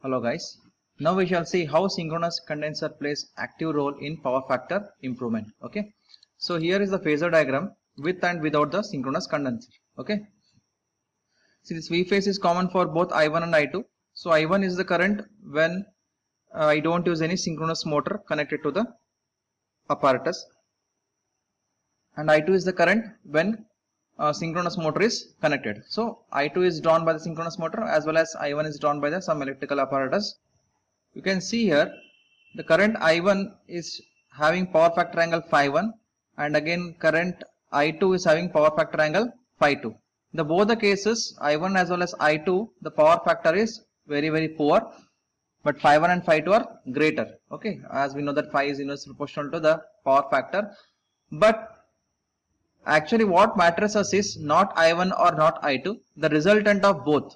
Hello guys. Now we shall see how synchronous condenser plays active role in power factor improvement. Okay. So here is the phasor diagram with and without the synchronous condenser. Okay. See, this V phase is common for both I1 and I2. So I1 is the current when I don't use any synchronous motor connected to the apparatus, and I2 is the current when synchronous motor is connected. So I2 is drawn by the synchronous motor as well as I1 is drawn by the some electrical apparatus. You can see here the current I1 is having power factor angle phi1, and again current I2 is having power factor angle phi2. In the both the cases, I1 as well as I2, the power factor is very poor, but phi1 and phi2 are greater. Okay, as we know that phi is inversely proportional to the power factor. But actually what matters us is not I1 or not I2, the resultant of both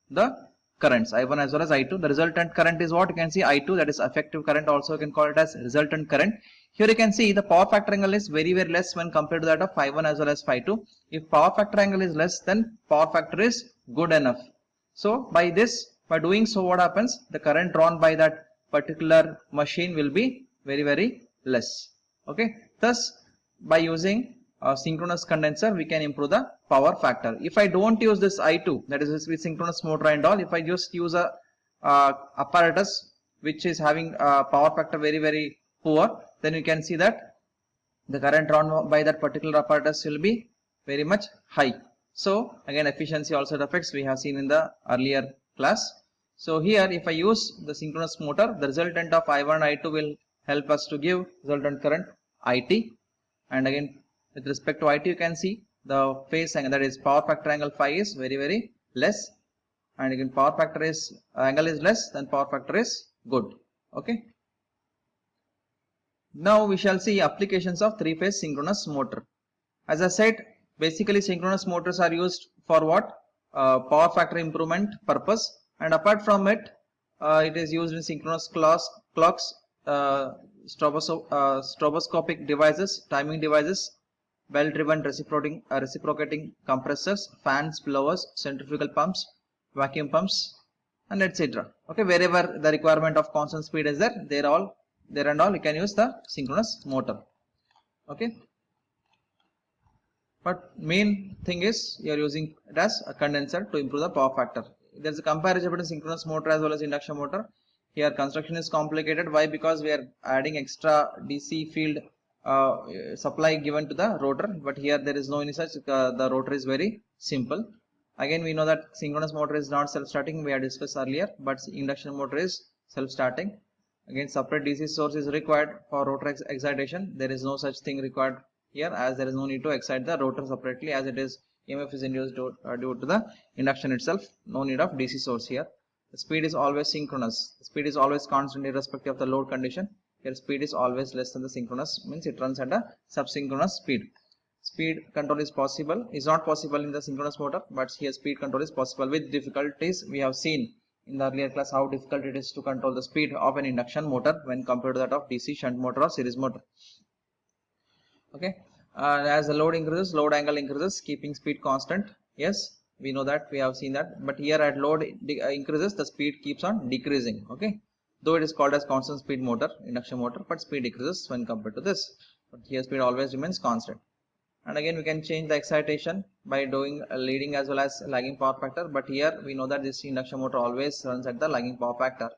the currents I1 as well as I2. The resultant current is what you can see I2, that is effective current, also you can call it as resultant current. Here you can see the power factor angle is very less when compared to that of phi1 as well as phi2. If power factor angle is less, then power factor is good enough. So by doing so, what happens, the current drawn by that particular machine will be very less. Okay, thus by using a synchronous condenser we can improve the power factor. If I don't use this I2, that is with synchronous motor and all, if I just use a apparatus which is having a power factor very poor, then you can see that the current drawn by that particular apparatus will be very much high. So again efficiency also affects, we have seen in the earlier class. So here if I use the synchronous motor, the resultant of I1 and I2 will help us to give resultant current IT. And again with respect to IT, you can see the phase angle, that is power factor angle phi is very less, and again power factor is angle is less, then power factor is good. Okay. Now we shall see applications of three-phase synchronous motor. As I said, basically synchronous motors are used for what? Power factor improvement purpose, and apart from it, it is used in synchronous clocks, stroboscopic devices, timing devices, belt-driven reciprocating compressors, fans, blowers, centrifugal pumps, vacuum pumps, and etc. Okay, wherever the requirement of constant speed is there, there and all you can use the synchronous motor. Okay, but main thing is you are using it as a condenser to improve the power factor. There is a comparison between synchronous motor as well as induction motor. Here construction is complicated. Why? Because we are adding extra DC field supply given to the rotor, but here there is no any such. The rotor is very simple. Again we know that synchronous motor is not self-starting, we have discussed earlier, but induction motor is self-starting. Again separate DC source is required for rotor excitation. There is no such thing required here, as there is no need to excite the rotor separately, as it is EMF is induced due to the induction itself. No need of DC source here. The speed is always synchronous. The speed is always constant irrespective of the load condition. Here speed is always less than the synchronous, means it runs at a subsynchronous speed. Speed control is not possible in the synchronous motor, but here speed control is possible with difficulties. We have seen in the earlier class how difficult it is to control the speed of an induction motor when compared to that of DC shunt motor or series motor. Okay, as the load increases, load angle increases, keeping speed constant. Yes, we know that, we have seen that, but here at load increases, the speed keeps on decreasing. Okay, though it is called as constant speed motor, induction motor, but speed decreases when compared to this, but here speed always remains constant. And again we can change the excitation by doing a leading as well as lagging power factor, but here we know that this induction motor always runs at the lagging power factor,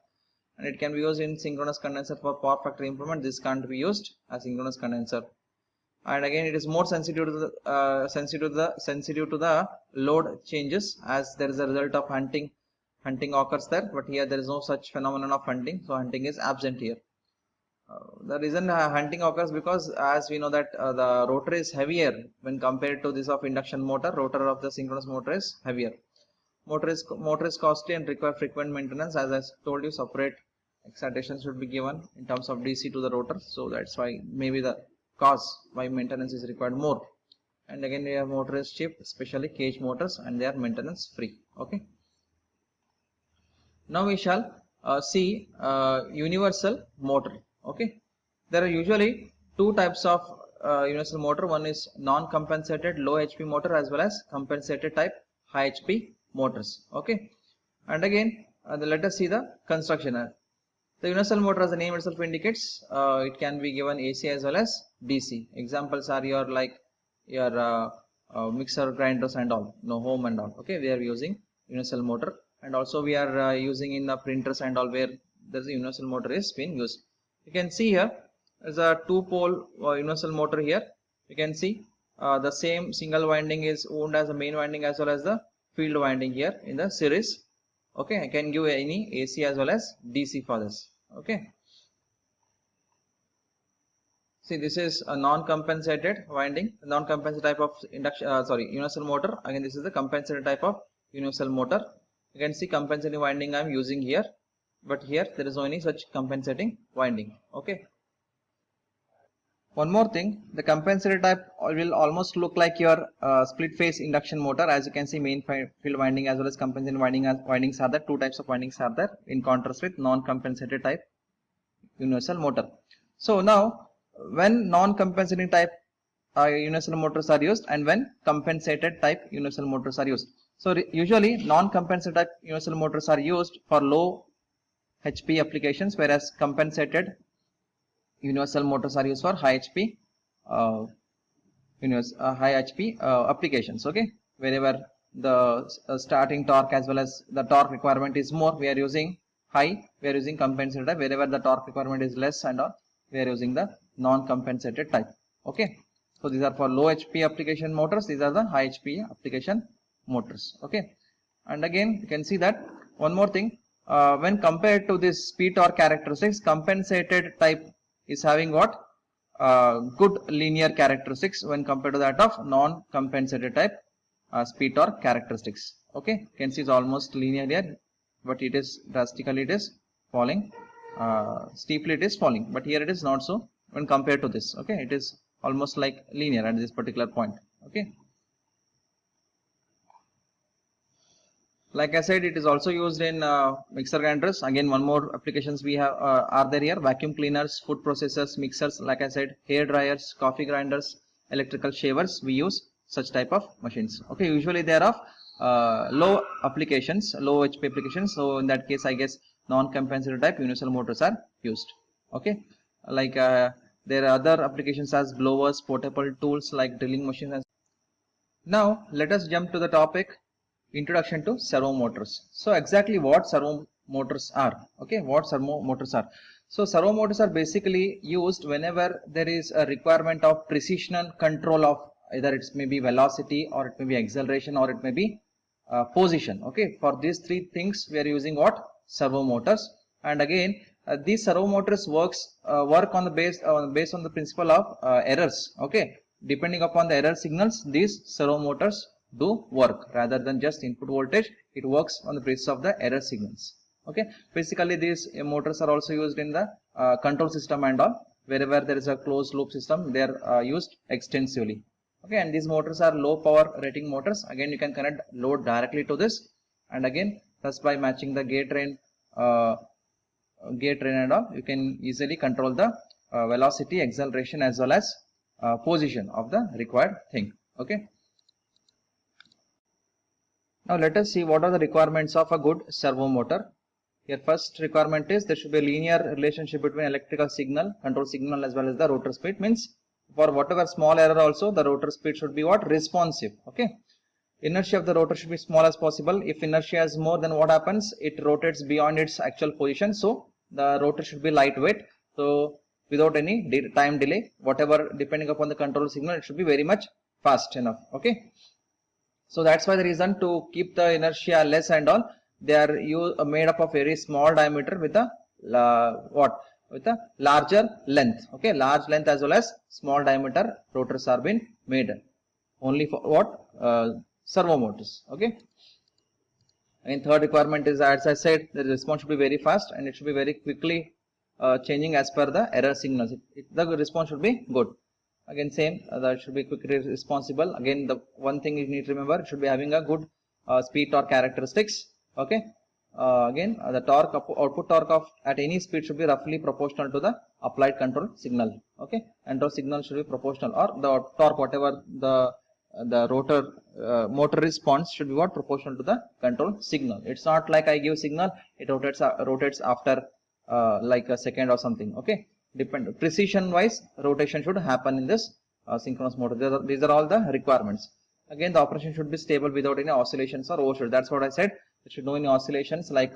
and it can be used in synchronous condenser for power factor improvement. This can't be used as synchronous condenser. And again it is more sensitive to the load changes, as there is a result of hunting occurs there, but here there is no such phenomenon of hunting, so hunting is absent here. The reason hunting occurs because, as we know that the rotor is heavier when compared to this of induction motor. Rotor of the synchronous motor is heavier. Motor is costly and require frequent maintenance. As I told you, separate excitation should be given in terms of DC to the rotor, so that's why maybe the cause why maintenance is required more. And again we have motor is cheap, especially cage motors, and they are maintenance free. Okay, now we shall see universal motor. Okay, there are usually two types of universal motor. One is non-compensated low HP motor as well as compensated type high HP motors. Okay, and again let us see the construction. The universal motor, as the name itself indicates, it can be given AC as well as DC. Examples are your mixer, grinders and all, home and all. Okay, we are using universal motor, and also we are using in the printers and all, where there's a universal motor is being used. You can see here there's a 2-pole universal motor here. You can see the same single winding is owned as the main winding as well as the field winding here in the series. Okay, I can give any AC as well as DC for this. Okay, see, this is a non-compensated winding, non-compensated type of universal motor. Again, this is the compensated type of universal motor. You can see compensating winding I am using here, but here there is no any such compensating winding. Okay, one more thing, the compensated type will almost look like your split phase induction motor. As you can see, main field winding as well as compensating windings are there. Two types of windings are there, in contrast with non-compensated type universal motor. So now, when non-compensating type universal motors are used and when compensated type universal motors are used. So usually non-compensated type universal motors are used for low HP applications, whereas compensated universal motors are used for high HP applications. Okay, wherever the starting torque as well as the torque requirement is more, we are using high, we are using compensated type. Wherever the torque requirement is less and all, we are using the non-compensated type. Okay, so these are for low HP application motors, these are the high HP application motors. Okay, and again you can see that one more thing, when compared to this speed torque characteristics, compensated type is having what good linear characteristics when compared to that of non-compensated type speed torque characteristics. Okay, you can see it's almost linear here, but it is drastically it is falling, steeply it is falling, but here it is not so when compared to this. Okay, it is almost like linear at this particular point. Okay, like I said, it is also used in mixer grinders. Again, one more applications we have are there here: vacuum cleaners, food processors, mixers, like I said, hair dryers, coffee grinders, electrical shavers. We use such type of machines. Okay, usually they are of low applications, low HP applications. So in that case, I guess non-compensated type universal motors are used. Okay, like there are other applications as blowers, portable tools like drilling machines. Now let us jump to the topic, introduction to servo motors. So exactly what servo motors are. Okay, what servo motors are. So servo motors are basically used whenever there is a requirement of precision control of either it may be velocity, or it may be acceleration, or it may be position. Okay, for these three things we are using what? Servo motors. And again, these servo motors work on the based on the principle of errors. Okay, depending upon the error signals, these servo motors do work. Rather than just input voltage, it works on the basis of the error signals. Okay, basically these motors are also used in the control system and all. Wherever there is a closed loop system, they are used extensively. Okay, and these motors are low power rating motors. Again, you can connect load directly to this, and again, thus by matching the gate train and all, you can easily control the velocity, acceleration as well as position of the required thing. Okay, now let us see what are the requirements of a good servo motor. Here, first requirement is there should be a linear relationship between electrical signal, control signal as well as the rotor speed. Means for whatever small error also, the rotor speed should be what? Responsive. Okay, inertia of the rotor should be small as possible. If inertia is more, then what happens? It rotates beyond its actual position. So the rotor should be lightweight. So without any time delay, whatever depending upon the control signal, it should be very much fast enough. Okay, so that's why the reason to keep the inertia less and all, they are made up of very small diameter with a with a larger length. Okay, large length as well as small diameter rotors are being made only for what? Servo motors. Okay, and third requirement is, as I said, the response should be very fast and it should be very quickly changing as per the error signals. The response should be good. Again, same, that should be quickly responsible. Again, the one thing you need to remember, it should be having a good speed torque characteristics. Okay, again, the torque output torque of at any speed should be roughly proportional to the applied control signal. Okay, control signal should be proportional, or the torque whatever the the rotor motor response should be what? Proportional to the control signal. It's not like I give signal, it rotates after like a second or something. Okay, precision wise rotation should happen in this synchronous motor. These are all the requirements. Again, the operation should be stable without any oscillations or overshoot. That's what I said. It should know any oscillations, like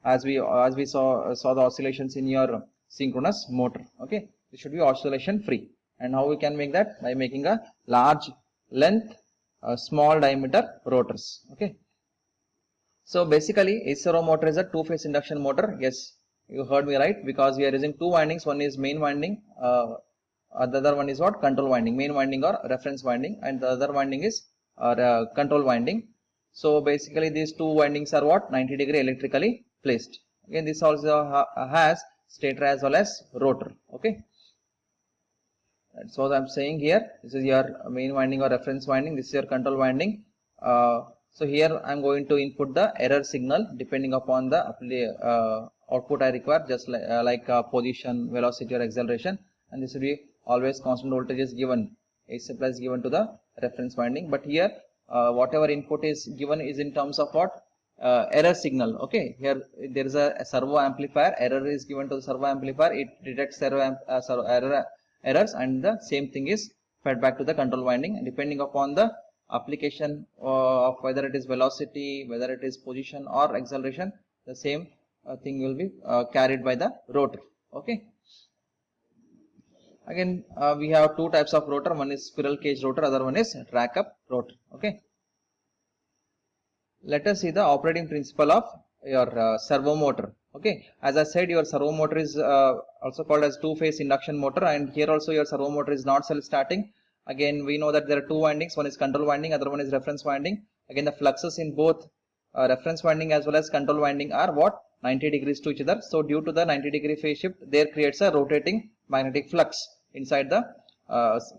as we saw the oscillations in your synchronous motor. Okay, it should be oscillation free. And how we can make that? By making a large length, small diameter rotors. Okay. So basically, AC servo motor is a two-phase induction motor. Yes, you heard me right, because we are using two windings. One is main winding, the other one is what? Control winding. Main winding or reference winding, and the other winding is control winding. So basically, these two windings are what? 90-degree electrically placed. Again, this also has stator as well as rotor. Okay. So I'm saying here, this is your main winding or reference winding. This is your control winding. So here I'm going to input the error signal depending upon the output I require, just like position, velocity or acceleration. And this will be always constant voltage is given, AC supply is given to the reference winding. But here whatever input is given is in terms of what? Error signal. Okay, here there is a servo amplifier. Error is given to the servo amplifier. It detects errors, and the same thing is fed back to the control winding. And depending upon the application of whether it is velocity, whether it is position or acceleration, the same thing will be carried by the rotor. Okay. Again, we have two types of rotor. One is squirrel cage rotor, other one is rack up rotor. Okay. Let us see the operating principle of your servo motor. Okay, as I said, your servo motor is also called as two-phase induction motor, and here also your servo motor is not self-starting. Again, we know that there are two windings. One is control winding, other one is reference winding. Again, the fluxes in both reference winding as well as control winding are what? 90 degrees to each other. So due to the 90-degree phase shift, there creates a rotating magnetic flux inside the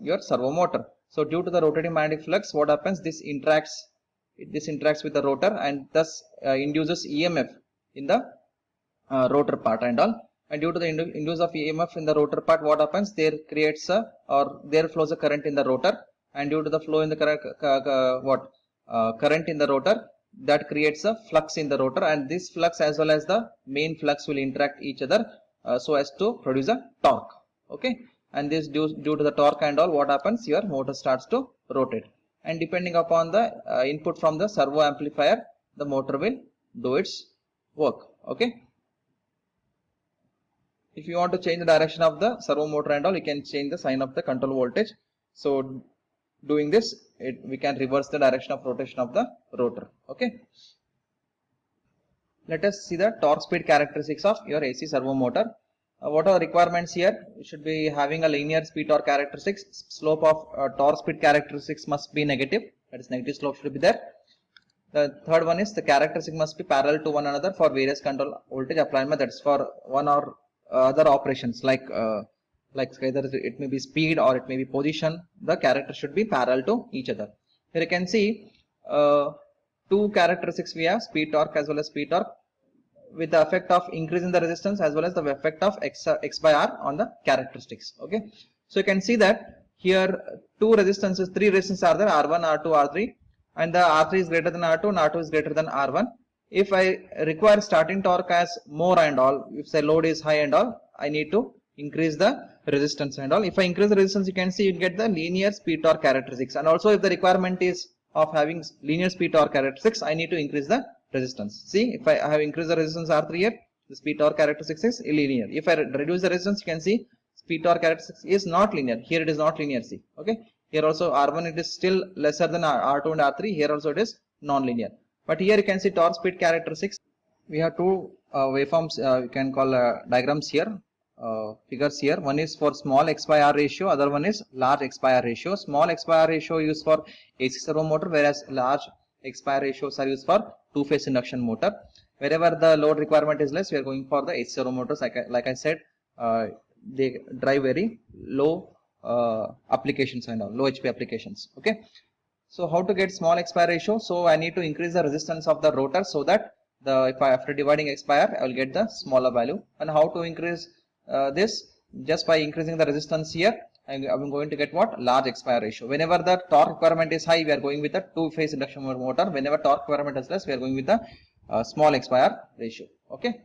your servo motor. So due to the rotating magnetic flux, what happens? This interacts with the rotor and thus induces EMF in the rotor part and all. And due to the induce of EMF in the rotor part, what happens? There creates there flows a current in the rotor, and due to the flow in the current in the rotor, that creates a flux in the rotor, and this flux as well as the main flux will interact each other so as to produce a torque. Okay, and this due to the torque and all, what happens? Your motor starts to rotate, and depending upon the input from the servo amplifier, the motor will do its work. Okay. If you want to change the direction of the servo motor and all, you can change the sign of the control voltage. So doing this, we can reverse the direction of rotation of the rotor. Okay. Let us see the torque speed characteristics of your AC servo motor. What are the requirements here? You should be having a linear speed torque characteristics. Slope of torque speed characteristics must be negative. That is, negative slope should be there. The third one is the characteristic must be parallel to one another for various control voltage applied. That's for one or other operations, like either it may be speed or it may be position. The character should be parallel to each other. Here you can see two characteristics we have: speed torque as well as speed torque, with the effect of increasing the resistance as well as the effect of x by r on the characteristics. Okay, so you can see that here three resistances are there: R1, R2, R3, and the R3 is greater than R2 and R2 is greater than R1. If I require starting torque as more and all, if the load is high and all, I need to increase the resistance and all. If I increase the resistance, you can see you get the linear speed torque characteristics. And also, if the requirement is of having linear speed torque characteristics, I need to increase the resistance. See, if I have increased the resistance R3 here, the speed torque characteristics is linear. If I reduce the resistance, you can see speed torque characteristics is not linear. Here it is not linear. See, okay. Here also R1 it is still lesser than R2 and R3. Here also it is non-linear. But here you can see torque speed characteristics. We have two waveforms, you can call diagrams here, figures here. One is for small x by r ratio, other one is large x by r ratio. Small x by r ratio used for AC servo motor, whereas large x by r ratios are used for two-phase induction motor. Wherever the load requirement is less, we are going for the AC servo motors. Like I said, they drive very low applications and all, low HP applications. Okay. So how to get small x by r ratio? So I need to increase the resistance of the rotor so that if I after dividing x by r, I will get the smaller value. And how to increase this? Just by increasing the resistance here I'm going to get what? Large expire ratio. Whenever the torque requirement is high, we are going with a two-phase induction motor. Whenever torque requirement is less, we are going with the small expire ratio. Okay.